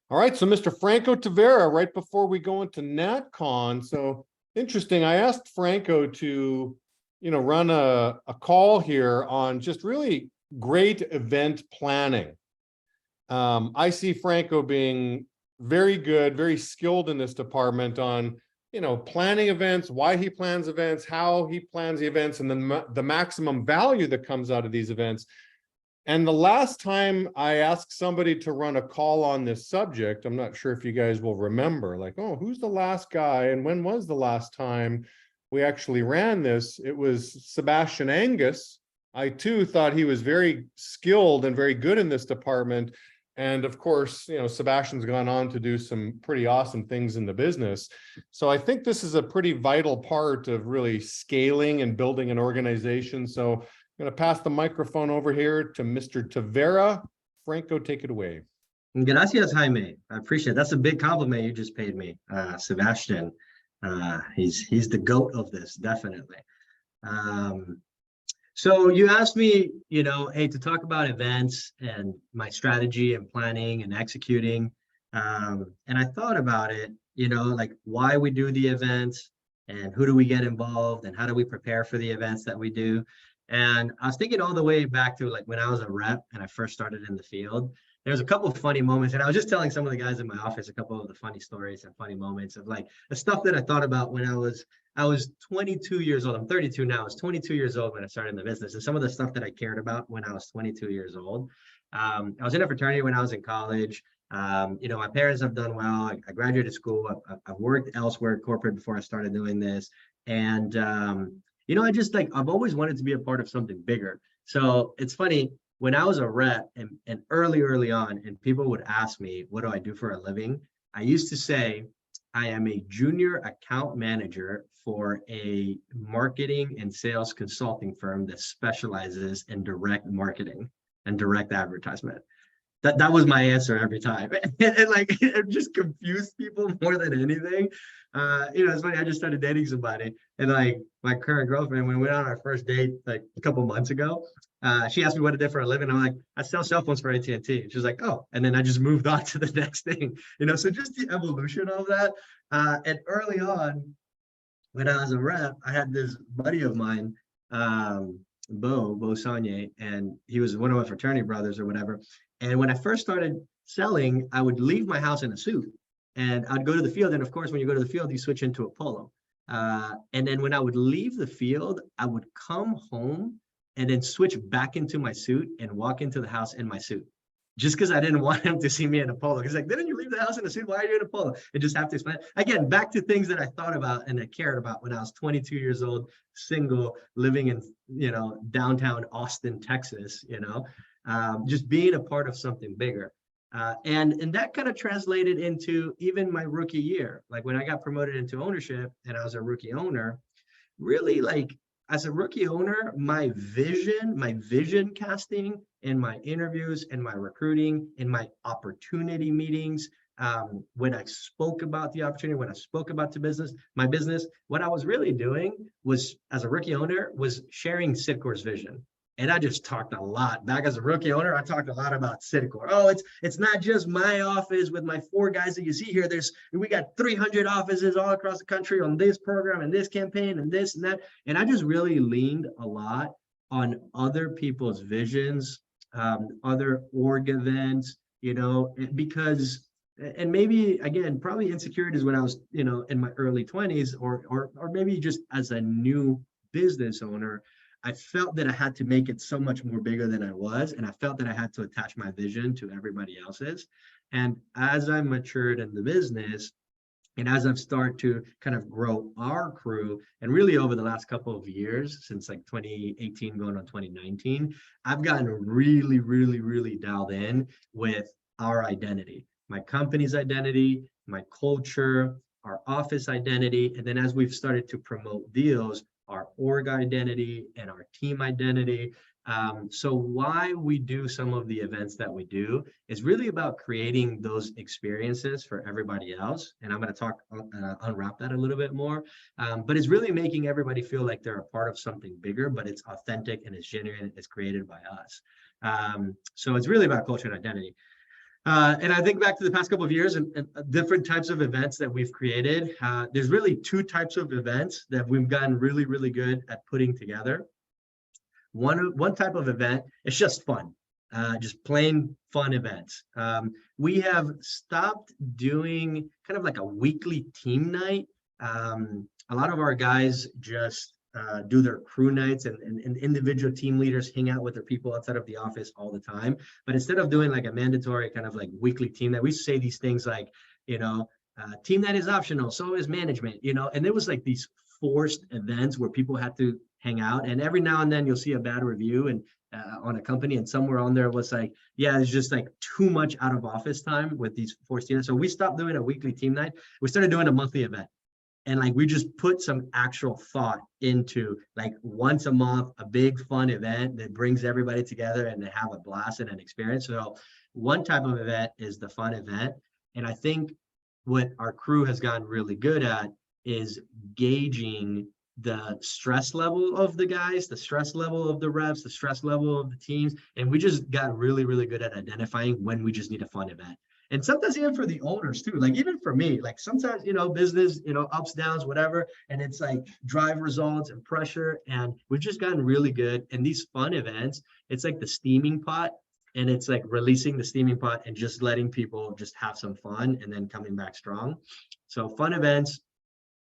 All right, so Mr. Franco Tavera, right before we go into NatCon, so interesting. I asked Franco to, run a call here on just really great event planning. I see Franco being very good, very skilled in this department on, planning events, why he plans events, how he plans the events, and then the maximum value that comes out of these events. And the last time I asked somebody to run a call on this subject, I'm not sure if you guys will remember, like, oh, who's the last guy? And when was the last time we actually ran this? It was Sebastian Angus. I too thought he was very skilled and very good in this department. And of course, Sebastian's gone on to do some pretty awesome things in the business. So I think this is a pretty vital part of really scaling and building an organization. So I'm going to pass the microphone over here to Mr. Tavera. Franco, take it away. Gracias, Jaime. I appreciate it. That's a big compliment you just paid me, Sebastian. He's the GOAT of this, definitely. So you asked me, hey, to talk about events and my strategy and planning and executing. And I thought about it, like why we do the events and who do we get involved and how do we prepare for the events that we do. And I was thinking all the way back to like when I was a rep and I first started in the field. There's a couple of funny moments, and I was just telling some of the guys in my office a couple of the funny stories and funny moments of like the stuff that I thought about when I was 22 years old. I'm 32 now. I was 22 years old when I started in the business, and some of the stuff that I cared about when I was 22 years old. I was in a fraternity when I was in college. My parents have done well. I graduated school. I've worked elsewhere, corporate, before I started doing this, and I just I've always wanted to be a part of something bigger. So it's funny, when I was a rep and early on, and people would ask me, what do I do for a living? I used to say, I am a junior account manager for a marketing and sales consulting firm that specializes in direct marketing and direct advertisement. That was my answer every time. and it just confused people more than anything. It's funny, I just started dating somebody, and like my current girlfriend, when we went on our first date like a couple months ago, she asked me what I did for a living. I'm like, I sell cell phones for AT&T. And she was like, oh, and then I just moved on to the next thing, so just the evolution of that. And early on, when I was a rep, I had this buddy of mine, Bo Sagne, and he was one of my fraternity brothers or whatever. And when I first started selling, I would leave my house in a suit and I'd go to the field. And of course, when you go to the field, you switch into a polo. And then when I would leave the field, I would come home and then switch back into my suit and walk into the house in my suit. Just because I didn't want him to see me in a polo. He's like, didn't you leave the house in a suit? Why are you in a polo? And just have to explain. Again, back to things that I thought about and I cared about when I was 22 years old, single, living in, downtown Austin, Texas, just being a part of something bigger. And that kind of translated into even my rookie year. Like when I got promoted into ownership and I was a rookie owner, really as a rookie owner, my vision casting in my interviews, in my recruiting, in my opportunity meetings, when I spoke about the opportunity, when I spoke about my business, what I was really doing was, as a rookie owner, was sharing Citicor's vision. And I just talked a lot. Back as a rookie owner, I talked a lot about Citicor. Oh, it's not just my office with my 4 guys that you see here. We got 300 offices all across the country on this program and this campaign and this and that. And I just really leaned a lot on other people's visions, other org events, because, and maybe again, probably insecurities when I was, in my early 20s or maybe just as a new business owner. I felt that I had to make it so much more bigger than I was. And I felt that I had to attach my vision to everybody else's. And as I matured in the business, and as I've started to kind of grow our crew, and really over the last couple of years, since like 2018 going on 2019, I've gotten really, really, really dialed in with our identity, my company's identity, my culture, our office identity. And then as we've started to promote deals, our org identity and our team identity. So why we do some of the events that we do is really about creating those experiences for everybody else. And I'm going to unwrap that a little bit more. But it's really making everybody feel like they're a part of something bigger, but it's authentic and it's genuine, it's created by us. So it's really about culture and identity. And I think back to the past couple of years and different types of events that we've created. There's really two types of events that we've gotten really, really good at putting together. One type of event, it's just fun, just plain fun events. We have stopped doing kind of like a weekly team night. A lot of our guys just do their crew nights, and individual team leaders hang out with their people outside of the office all the time. But instead of doing like a mandatory kind of like weekly team night, we say these things like, team night is optional, so is management, and there was like these forced events where people had to hang out. And every now and then you'll see a bad review and on a company, and somewhere on there was like, yeah, it's just like too much out of office time with these forced team nights. So we stopped doing a weekly team night. We started doing a monthly event. And like, we just put some actual thought into like once a month, a big fun event that brings everybody together and they have a blast and an experience. So one type of event is the fun event. And I think what our crew has gotten really good at is gauging the stress level of the guys, the stress level of the reps, the stress level of the teams. And we just got really, really good at identifying when we just need a fun event. And sometimes even for the owners too, like even for me, like sometimes, business, ups, downs, whatever. And it's like drive results and pressure. And we've just gotten really good. And these fun events, it's like the steaming pot, and it's like releasing the steaming pot and just letting people just have some fun and then coming back strong. So fun events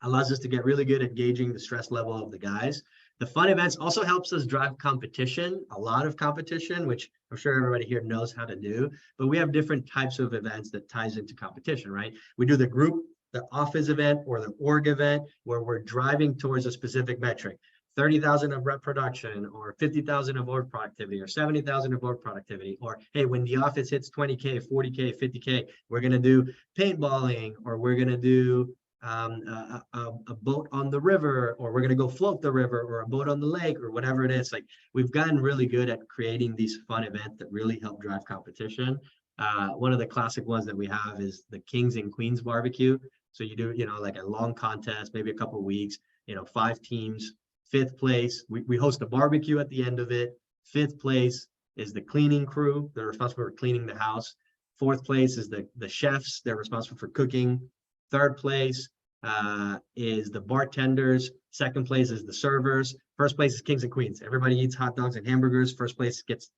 allows us to get really good at gauging the stress level of the guys. The fun events also helps us drive competition, a lot of competition, which I'm sure everybody here knows how to do, but we have different types of events that ties into competition, right? We do the group, the office event, or the org event, where we're driving towards a specific metric, 30,000 of rep production, or 50,000 of org productivity, or 70,000 of org productivity, or hey, when the office hits 20K, 40K, 50K, we're gonna do paintballing, or we're gonna do a boat on the river, or we're going to go float the river, or a boat on the lake, or whatever it is. Like, we've gotten really good at creating these fun events that really help drive competition. One of the classic ones that we have is the Kings and Queens barbecue. So you do, like a long contest, maybe a couple of weeks, 5 teams, 5th place. We host a barbecue at the end of it. 5th place is the cleaning crew. They're responsible for cleaning the house. 4th place is the chefs. They're responsible for cooking. 3rd place is the bartenders. 2nd place is the servers. 1st place is Kings and Queens. Everybody eats hot dogs and hamburgers. 1st place gets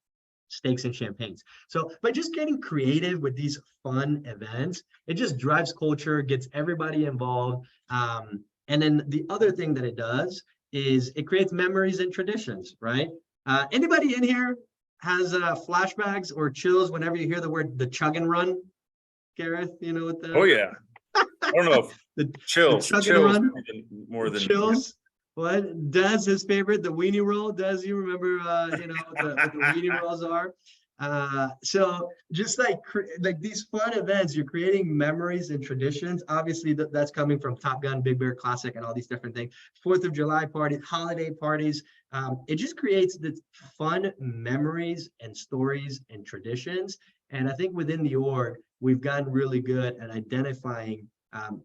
steaks and champagnes. So by just getting creative with these fun events, it just drives culture, gets everybody involved. And then the other thing that it does is it creates memories and traditions, right? Anybody in here has flashbacks or chills whenever you hear the word the chug and run? Gareth, you know what the... Oh yeah. I don't know if the chills more than chills. What Des, his favorite, the weenie roll. Des, you remember what the weenie rolls are? So just like these fun events, you're creating memories and traditions. Obviously that's coming from Top Gun, Big Bear Classic, and all these different things. 4th of July parties, holiday parties. It just creates the fun memories and stories and traditions. And I think within the org, we've gotten really good at identifying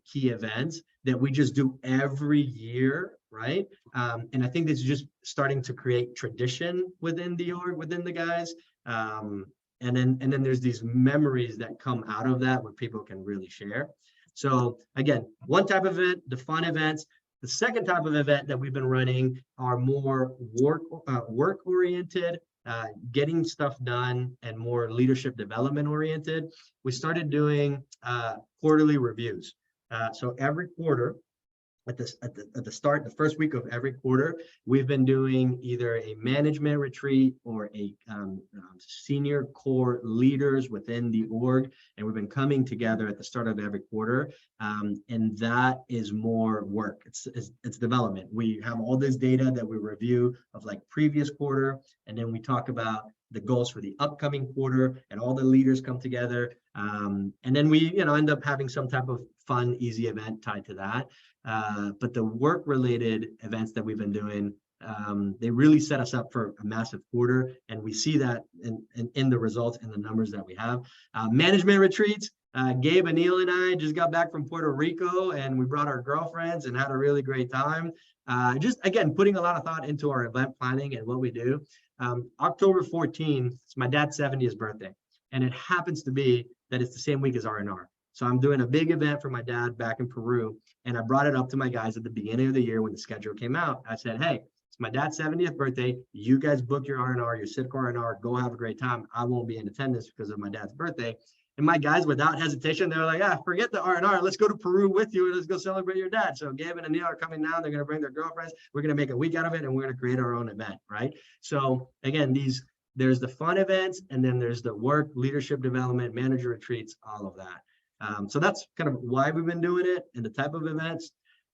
key events that we just do every year, right? And I think this is just starting to create tradition within the org, within the guys. And then there's these memories that come out of that where people can really share. So again, one type of event, the fun events. The second type of event that we've been running are more work oriented, getting stuff done, and more leadership development oriented. We started doing quarterly reviews. So every quarter, at the start, the first week of every quarter, we've been doing either a management retreat or a senior core leaders within the org, and we've been coming together at the start of every quarter, and that is more work. It's development. We have all this data that we review of like previous quarter, and then we talk about the goals for the upcoming quarter, and all the leaders come together, and then we end up having some type of fun, easy event tied to that. But the work-related events that we've been doing, they really set us up for a massive quarter, and we see that in the results and the numbers that we have. Management retreats. Gabe, Anil, and I just got back from Puerto Rico, and we brought our girlfriends and had a really great time. Just again, putting a lot of thought into our event planning and what we do. October 14th, it's my dad's 70th birthday. And it happens to be that it's the same week as R&R. So I'm doing a big event for my dad back in Peru. And I brought it up to my guys at the beginning of the year when the schedule came out. I said, hey, it's my dad's 70th birthday. You guys book your R&R, your Citgo R&R, go have a great time. I won't be in attendance because of my dad's birthday. And my guys, without hesitation, they're like, forget the R&R. Let's go to Peru with you and let's go celebrate your dad. So Gabe and Anil are coming down. They're going to bring their girlfriends. We're going to make a week out of it, and we're going to create our own event, right? So again, there's the fun events, and then there's the work, leadership development, manager retreats, all of that. So that's kind of why we've been doing it and the type of events.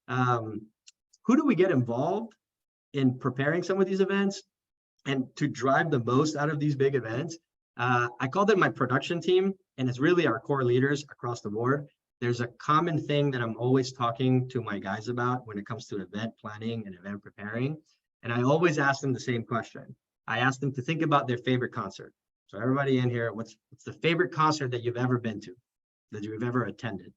Who do we get involved in preparing some of these events and to drive the most out of these big events? I call them my production team, and it's really our core leaders across the board. There's a common thing that I'm always talking to my guys about when it comes to event planning and event preparing. And I always ask them the same question. I ask them to think about their favorite concert. So everybody in here, what's the favorite concert that you've ever been to, that you've ever attended,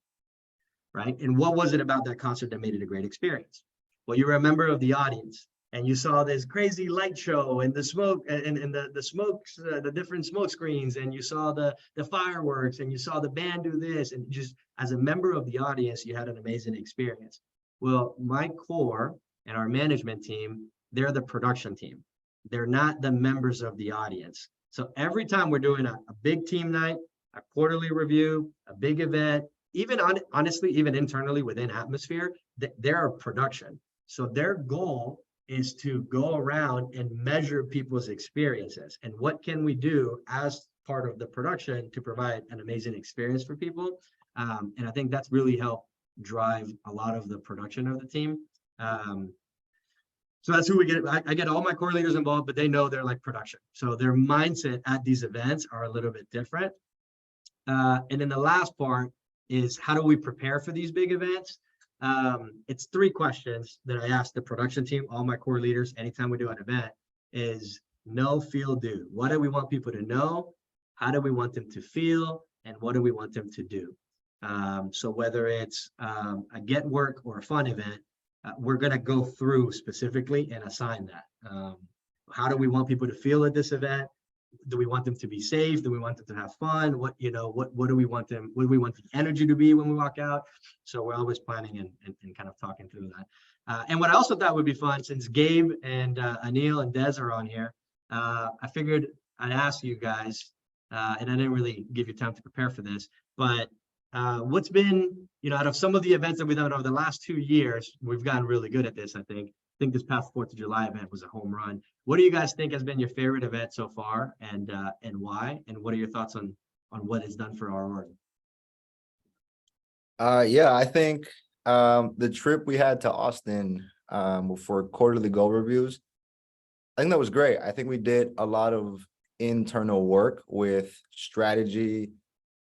right? And what was it about that concert that made it a great experience? Well, you were a member of the audience, and you saw this crazy light show and the smoke and the smokes, the different smoke screens, and you saw the fireworks, and you saw the band do this, and just as a member of the audience, you had an amazing experience. Well, my core and our management team, they're the production team. They're not the members of the audience. So every time we're doing a big team night, a quarterly review, a big event, even honestly, even internally within Atmosphere, they're a production. So their goal is to go around and measure people's experiences. And what can we do as part of the production to provide an amazing experience for people? And I think that's really helped drive a lot of the production of the team. So that's who we get. I get all my core leaders involved, but they know they're like production. So their mindset at these events are a little bit different. And then the last part is, how do we prepare for these big events? It's 3 questions that I ask the production team, all my core leaders, anytime we do an event, is know, feel, do. What do we want people to know? How do we want them to feel? And what do we want them to do? So whether it's a get work or a fun event, we're going to go through specifically and assign that. How do we want people to feel at this event? Do we want them to be safe? Do we want them to have fun? What do we want them? What do we want the energy to be when we walk out? So we're always planning and kind of talking through that. And what I also thought would be fun, since Gabe and Anil and Des are on here, I figured I'd ask you guys, and I didn't really give you time to prepare for this, but what's been, out of some of the events that we've done over the last 2 years, we've gotten really good at this, I think. I think this past 4th of July event was a home run. What do you guys think has been your favorite event so far, and why? And what are your thoughts on what it's done for our org? Yeah, I think the trip we had to Austin for quarterly goal reviews, I think that was great. I think we did a lot of internal work with strategy,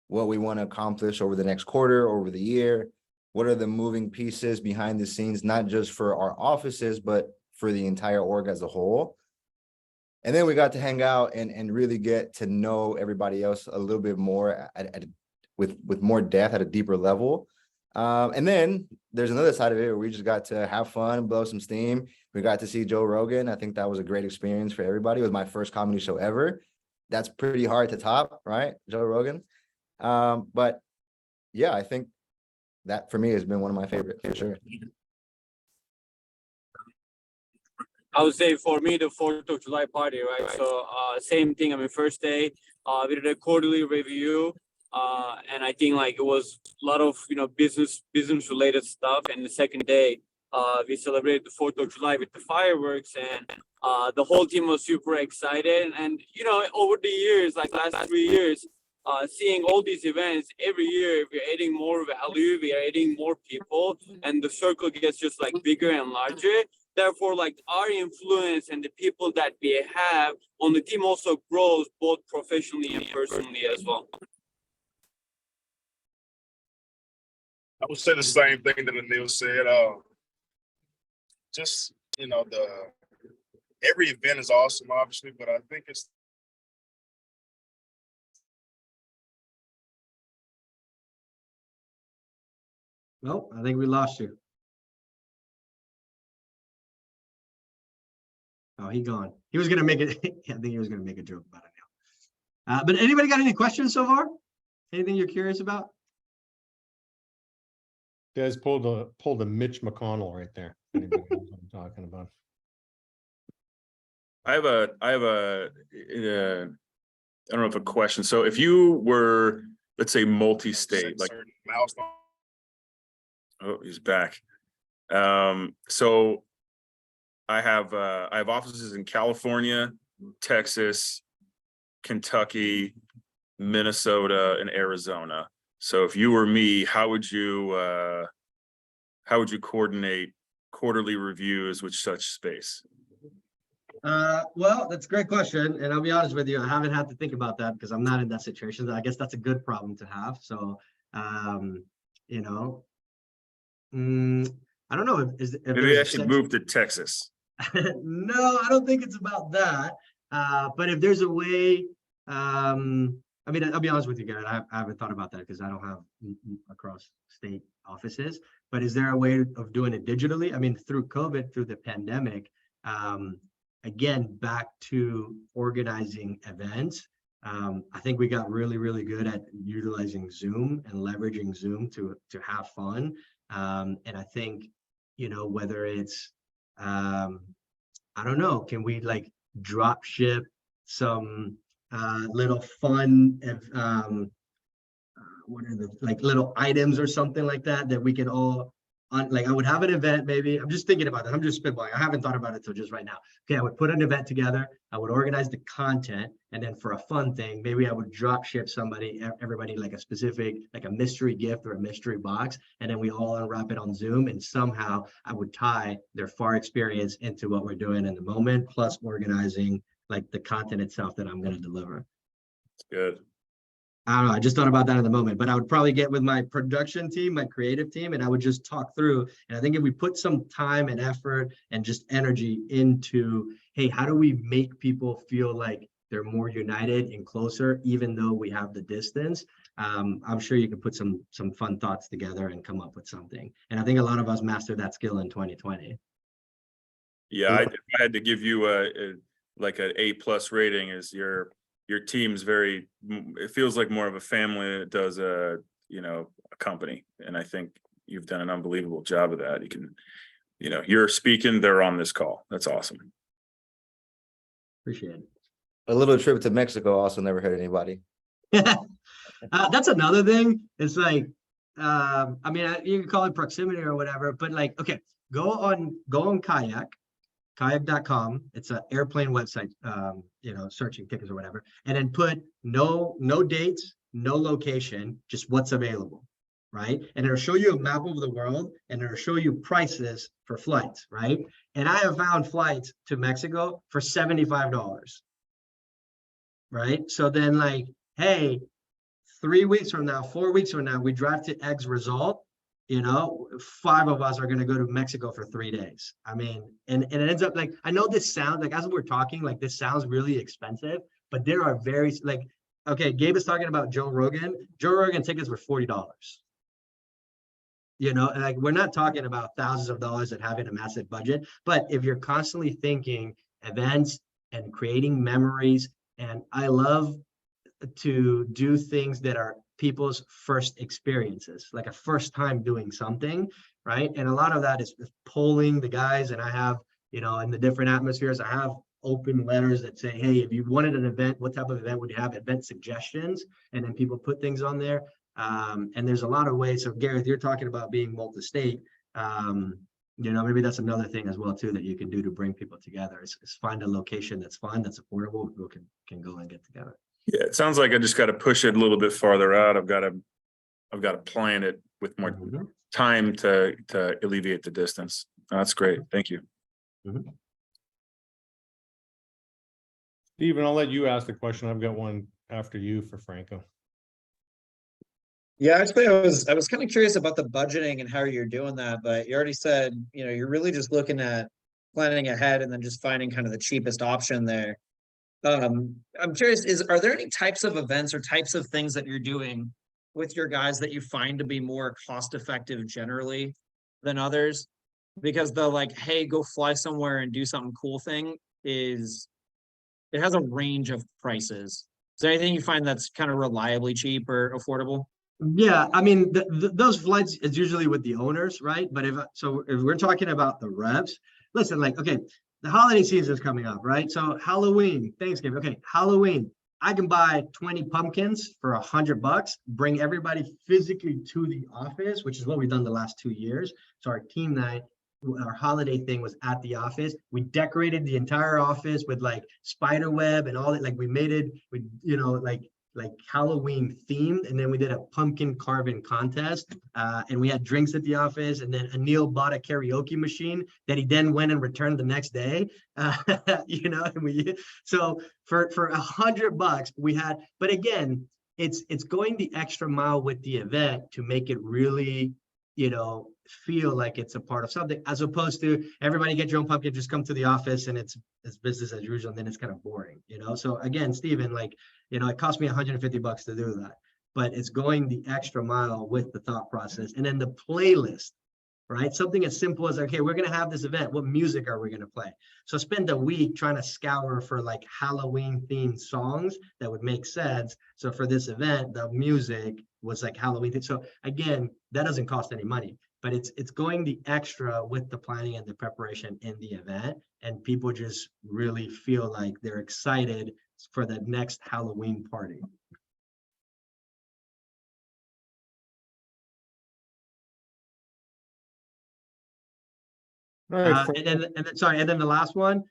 what we want to accomplish over the next quarter, over the year. What are the moving pieces behind the scenes, not just for our offices, but for the entire org as a whole. And then we got to hang out and really get to know everybody else a little bit more with more depth at a deeper level. And then there's another side of it where we just got to have fun, blow some steam. We got to see Joe Rogan. I think that was a great experience for everybody. It was my first comedy show ever. That's pretty hard to top, right? Joe Rogan. But yeah, I think that for me has been one of my favorites for sure. I would say for me, the 4th of July party, right? So same thing. I mean, first day, we did a quarterly review, and I think like it was a lot of business related stuff. And the second day, we celebrated the 4th of July with the fireworks, and the whole team was super excited. And over the years, like last 3 years, seeing all these events every year, we're adding more value, we are adding more people, and the circle gets just like bigger and larger. Therefore, like our influence and the people that we have on the team also grows both professionally and personally as well. I would say the same thing that Anil said. Just every event is awesome, obviously, but I think it's Well, I think we lost you. Oh, he gone. He was gonna make it. I think he was gonna make a joke about it now. But anybody got any questions so far? Anything you're curious about? Des pulled a Mitch McConnell right there. Anybody knows what I'm talking about? I have a I don't know if a question. So if you were, let's say, multi-state, like, Certain milestone. oh, he's back. So I have offices in California, Texas, Kentucky, Minnesota, and Arizona. So if you were me, how would you coordinate quarterly reviews with such space? Well, that's a great question. And I'll be honest with you, I haven't had to think about that because I'm not in that situation. I guess that's a good problem to have. So, you know, I don't know if Maybe there's I a should sense- move to Texas. No, I don't think it's about that. But if there's a way, I mean, I'll be honest with you, Garrett, I haven't thought about that because I don't have across state offices. But is there a way of doing it digitally? I mean, through COVID, through the pandemic, again, back to organizing events. I think we got really, really good at utilizing Zoom and leveraging Zoom to have fun. And I think, you know, whether it's, I don't know, can we like drop ship some little fun, what are the like little items or something like that that we can all like I would have an event, maybe. I'm just thinking about that. I'm just spitballing. I haven't thought about it till just right now. Okay, I would put an event together. I would organize the content, and then for a fun thing, maybe I would drop ship everybody like a specific, like a mystery gift or a mystery box, and then we all unwrap it on Zoom. And somehow I would tie their FAR experience into what we're doing in the moment, plus organizing like the content itself that I'm going to deliver. It's good. I don't know. I just thought about that in the moment, but I would probably get with my production team, my creative team, and I would just talk through. And I think if we put some time and effort and just energy into, hey, how do we make people feel like they're more united and closer, even though we have the distance? I'm sure you can put some fun thoughts together and come up with something. And I think a lot of us mastered that skill in 2020. Yeah, if I had to give you like an A+ rating, is your team's very, it feels like more of a family that does a company. And I think you've done an unbelievable job of that. You can, you're speaking, they're on this call. That's awesome. Appreciate it. A little trip to Mexico also never hurt anybody. That's another thing. It's like, I mean, you can call it proximity or whatever, but like, okay, go on kayak.com. It's an airplane website, searching tickets or whatever, and then put no dates, no location, just what's available, right? And it'll show you a map of the world, and it'll show you prices for flights, right? And I have found flights to Mexico for $75, right? So then like, hey, 3 weeks from now, 4 weeks from now, we drive to X result, 5 of us are going to go to Mexico for 3 days. I mean, and it ends up like, I know this sounds like, as we're talking, like this sounds really expensive, but there are very like, okay, Gabe is talking about Joe Rogan. Joe Rogan tickets were $40. And like, we're not talking about thousands of dollars and having a massive budget, but if you're constantly thinking events and creating memories, and I love to do things that are people's first experiences, like a first time doing something, right? And a lot of that is polling the guys, and I have, in the different atmospheres, I have open letters that say, hey, if you wanted an event, what type of event would you have? Event suggestions, and then people put things on there. And there's a lot of ways. So Gareth, you're talking about being multi-state. Maybe that's another thing as well too that you can do to bring people together. Is find a location that's fun, that's affordable, people can go and get together. Yeah, it sounds like I just got to push it a little bit farther out. I've got to plan it with more time to alleviate the distance. That's great. Thank you. Steven, I'll let you ask the question. I've got one after you for Franco. Yeah, actually, I was kind of curious about the budgeting and how you're doing that, but you already said, you're really just looking at planning ahead and then just finding kind of the cheapest option there. I'm curious, are there any types of events or types of things that you're doing with your guys that you find to be more cost effective generally than others? Because the like, hey, go fly somewhere and do something cool thing it has a range of prices. there anything you find that's kind of reliably cheap or affordable? Yeah, I mean, those flights is usually with the owners, right? But if we're talking about the reps, listen, like, okay, the holiday season is coming up, right? So Halloween, Thanksgiving, okay, Halloween, I can buy 20 pumpkins for $100, bring everybody physically to the office, which is what we've done the last 2 years. So our team night, our holiday thing was at the office. We decorated the entire office with like spider web and all that. Like we made it with, like Halloween themed, and then we did a pumpkin carving contest, and we had drinks at the office, and then Anil bought a karaoke machine that he then went and returned the next day. And so for $100 we had, but again, it's going the extra mile with the event to make it really, feel like it's a part of something, as opposed to everybody get your own pumpkin, just come to the office and it's business as usual, and then it's kind of boring, So again, Steven, like, it cost me $150 to do that, but it's going the extra mile with the thought process. And then the playlist, right? Something as simple as, okay, we're going to have this event. What music are we going to play? So spend a week trying to scour for like Halloween themed songs that would make sense. So for this event, the music was like Halloween. So again, that doesn't cost any money, but it's going the extra with the planning and the preparation in the event. And people just really feel like they're excited for the next Halloween party. All right, And then the last one,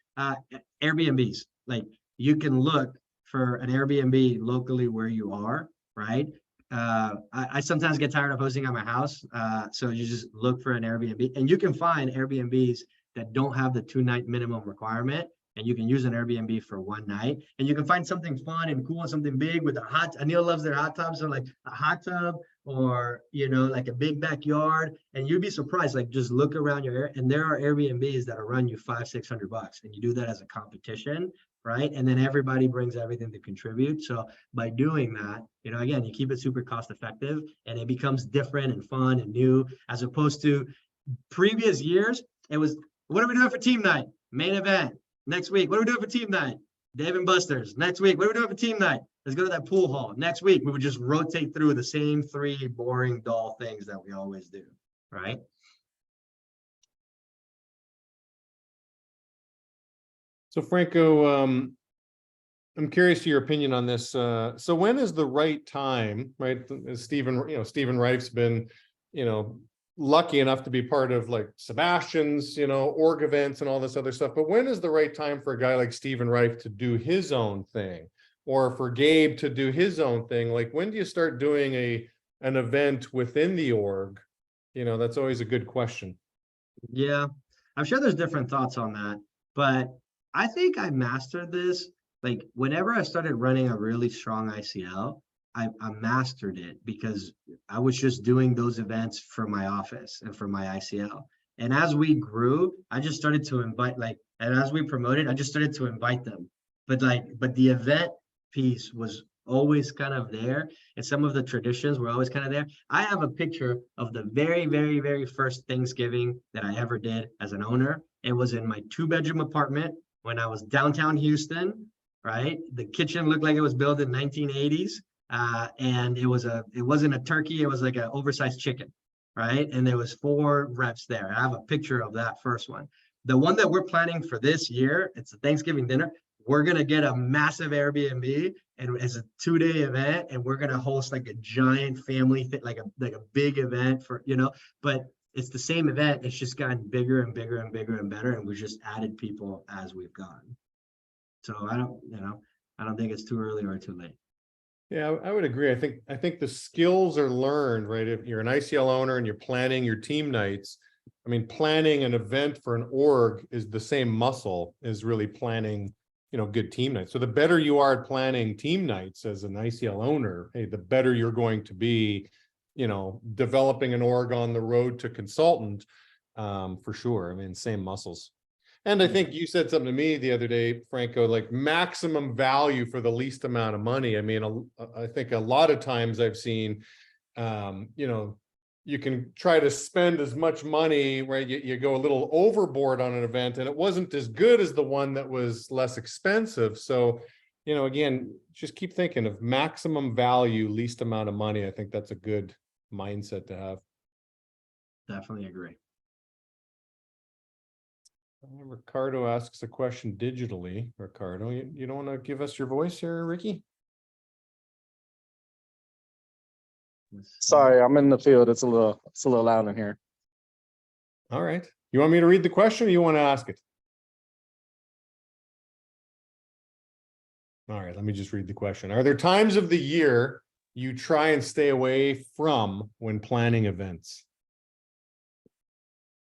Airbnbs. Like you can look for an Airbnb locally where you are, right? I sometimes get tired of hosting at my house, so you just look for an Airbnb, and you can find Airbnbs that don't have the 2-night minimum requirement, and you can use an Airbnb for 1 night, and you can find something fun and cool and something big with a hot. Anil loves their hot tubs, so like a hot tub, or like a big backyard, and you'd be surprised. Like just look around your area, and there are Airbnbs that will run you $500-600, and you do that as a competition, right? And then everybody brings everything to contribute. So by doing that, again, you keep it super cost effective, and it becomes different and fun and new, as opposed to previous years. It was, what are we doing for team night? Main event next week. What are we doing for team night? Dave and Buster's next week. What are we doing for team night? Let's go to that pool hall next week. We would just rotate through the same 3 boring, dull things that we always do, right? So Franco, I'm curious to your opinion on this. So when is the right time, right? As Steven Reif's been, lucky enough to be part of like Sebastian's, org events and all this other stuff. But when is the right time for a guy like Steven Reif to do his own thing, or for Gabe to do his own thing? Like, when do you start doing an event within the org? That's always a good question. Yeah, I'm sure there's different thoughts on that, but I think I mastered this. Like whenever I started running a really strong ICL, I mastered it because I was just doing those events for my office and for my ICL. And as we grew, I just started to invite, and as we promoted, I just started to invite them. But the event piece was always kind of there, and some of the traditions were always kind of there. I have a picture of the very, very, very first Thanksgiving that I ever did as an owner. It was in my 2-bedroom apartment when I was downtown Houston, right? The kitchen looked like it was built in 1980s. And it wasn't a turkey, it was like an oversized chicken, right? And there was 4 reps there. I have a picture of that first one. The one that we're planning for this year, it's a Thanksgiving dinner. We're gonna get a massive Airbnb, and it's a 2-day event, and we're gonna host like a giant family thing, like a big event for, but it's the same event. It's just gotten bigger and bigger and bigger and better, and we just added people as we've gone. So I don't think it's too early or too late. Yeah, I would agree. I think the skills are learned, right? If you're an ICL owner and you're planning your team nights, I mean, planning an event for an org is the same muscle as really planning, good team nights. So the better you are at planning team nights as an ICL owner, hey, the better you're going to be, developing an org on the road to consultant, for sure. I mean, same muscles. And I think you said something to me the other day, Franco, like maximum value for the least amount of money. I mean, I think a lot of times I've seen, you can try to spend as much money, right? You go a little overboard on an event, and it wasn't as good as the one that was less expensive. So, you know, again, just keep thinking of maximum value, least amount of money. I think that's a good mindset to have. Definitely agree. Ricardo asks a question digitally. Ricardo, you don't want to give us your voice here, Ricky? Sorry, I'm in the field. It's a little loud in here. All right. You want me to read the question or you want to ask it? All right, let me just read the question. Are there times of the year you try and stay away from when planning events?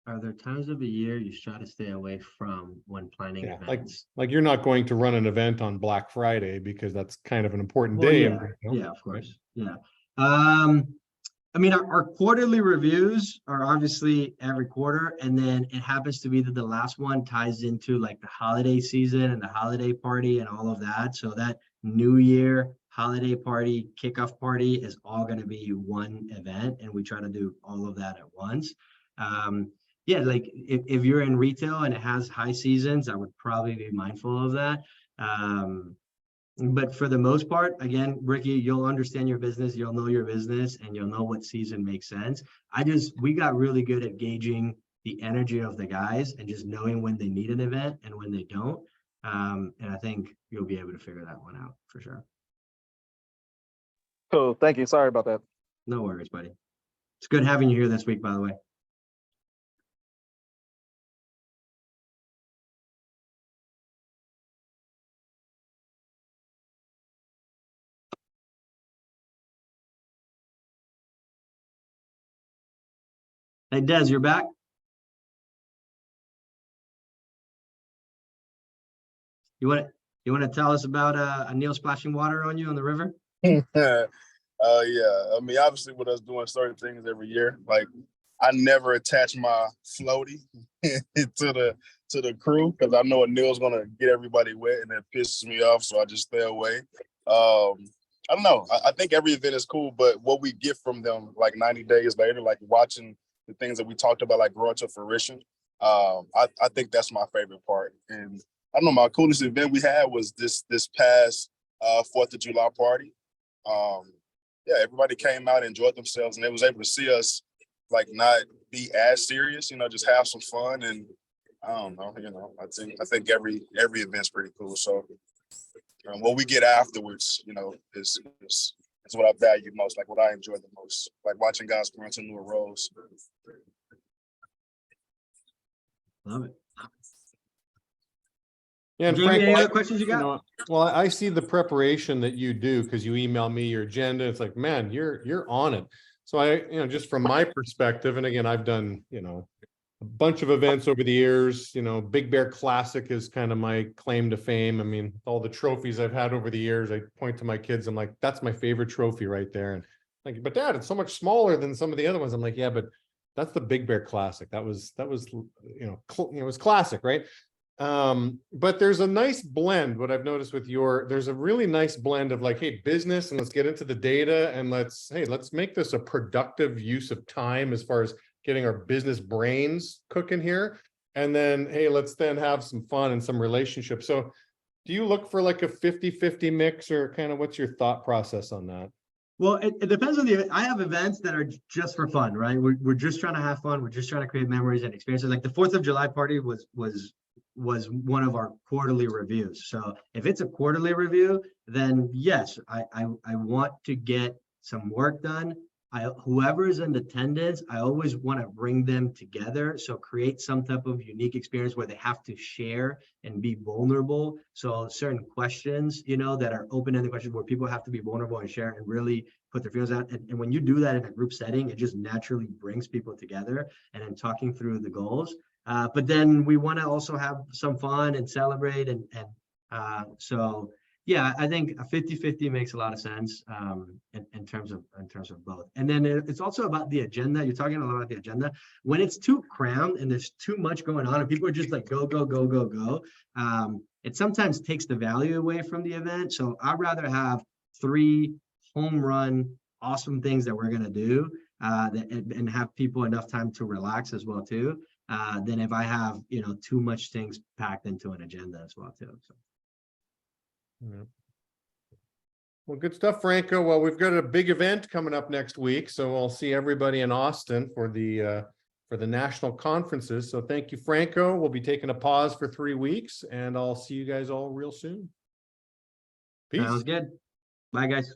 Are there times of the year you try to stay away from when planning Yeah, events? like you're not going to run an event on Black Friday because that's kind of an important Well, day. yeah, yeah, of course. Yeah. I mean, our quarterly reviews are obviously every quarter, and then it happens to be that the last one ties into like the holiday season and the holiday party and all of that. So that New Year holiday party, kickoff party is all going to be one event, and we try to do all of that at once. Yeah, like if you're in retail and it has high seasons, I would probably be mindful of that. But for the most part, again, Ricky, you'll understand your business, you'll know your business, and you'll know what season makes sense. We got really good at gauging the energy of the guys and just knowing when they need an event and when they don't. And I think you'll be able to figure that one out for sure. Cool. Thank you. Sorry about that. No worries, buddy. It's good having you here this week, by the way. Hey, Des, you're back? You want to tell us about Neil splashing water on you on the river? Yeah. I mean, obviously with us doing certain things every year, like I never attach my floaty to the crew because I know a Neil's gonna get everybody wet and it pisses me off, so I just stay away. I don't know. I think every event is cool, but what we get from them like 90 days later, like watching the things that we talked about, like growing to fruition, I think that's my favorite part. And I don't know, my coolest event we had was this past 4th of July party. Yeah, everybody came out and enjoyed themselves, and they was able to see us like not be as serious, you know, just have some fun. And I don't know, you know, I think every event's pretty cool. So what we get afterwards, you know, is what I value most, like what I enjoy the most, like watching guys grow into newer roles. Love it. Yeah, and Jamie, Frank, any other questions you got? well, I see the preparation that you do because you email me your agenda. It's like, man, you're on it. So just from my perspective, and again, I've done, a bunch of events over the years. Big Bear Classic is kind of my claim to fame. I mean, all the trophies I've had over the years, I point to my kids. I'm like, that's my favorite trophy right there. And like, but Dad, it's so much smaller than some of the other ones. I'm like, yeah, but that's the Big Bear Classic. That was it was classic, right? But there's a nice blend. What I've noticed with there's a really nice blend of like, hey, business, and let's get into the data, and let's make this a productive use of time as far as getting our business brains cooking here. And then, hey, let's then have some fun and some relationships. So do you look for like a 50-50 mix, or kind of what's your thought process on that? Well, it depends on I have events that are just for fun, right? We're just trying to have fun. We're just trying to create memories and experiences. Like the 4th of July party was one of our quarterly reviews. So if it's a quarterly review, then yes, I want to get some work done. Whoever is in attendance, I always want to bring them together. So create some type of unique experience where they have to share and be vulnerable. So certain questions, that are open-ended questions where people have to be vulnerable and share and really put their feelings out. And when you do that in a group setting, it just naturally brings people together and then talking through the goals. But then we want to also have some fun and celebrate. So yeah, I think a 50-50 makes a lot of sense in terms of both. And then it's also about the agenda. You're talking a lot about the agenda. When it's too crammed and there's too much going on and people are just like go, go, go, go, go, it sometimes takes the value away from the event. So I'd rather have 3 home run, awesome things that we're going to do and have people enough time to relax as well too, than if I have, too much things packed into an agenda as well too. So. Yeah. Well, good stuff, Franco. Well, we've got a big event coming up next week, so we'll see everybody in Austin for the national conferences. So thank you, Franco. We'll be taking a pause for 3 weeks, and I'll see you guys all real soon. Peace. Sounds good. Bye, guys.